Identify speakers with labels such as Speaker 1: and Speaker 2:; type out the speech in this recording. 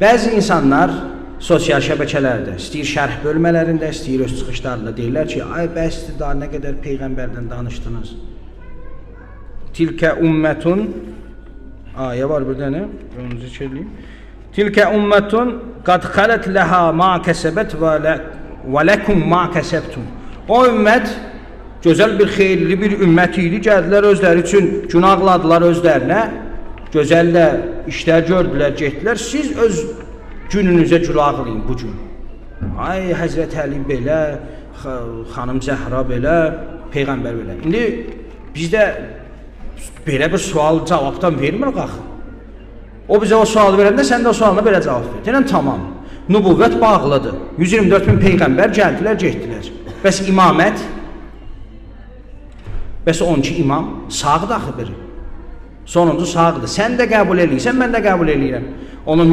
Speaker 1: Bəzi insanlar sosial şəbəkələrdə, istəyir şərh bölmələrində, istəyir öz çıxışlarında deyirlər ki, ay bəsdir daha nə qədər Peyğəmbərdən danışdınız. Tilkə ümmətun, ayə var burada nə? Onu zikr edeyim. Tilkə ümmətun qad xələt ləhə ma kəsəbət və ləkum ma kəsəbtum. O ümmət gözəl bir xeyirli bir ümmət idi, gəldilər özləri üçün günahladılar özlərinə, gözəl də işlər gördülər, getdilər, siz öz gününüzə günahlayın bu gün. Ay Həzrət Əli belə, xanım Zəhra belə, Peyğəmbər belə. İndi bizdə belə bir sual cavabdan vermir axı. O bizə o sualı verəndə sən də o sualına belə cavab ver. Deyən tamam. Nübüvvət bağlıdır. 124 min Peyğəmbər gəldilər, getdilər. Bəs imamət? Bəs 12 imam sağdır axı biri. Sonuncu sağdır. Sən də qəbul eləyirsən, mən də qəbul eləyirəm. Onun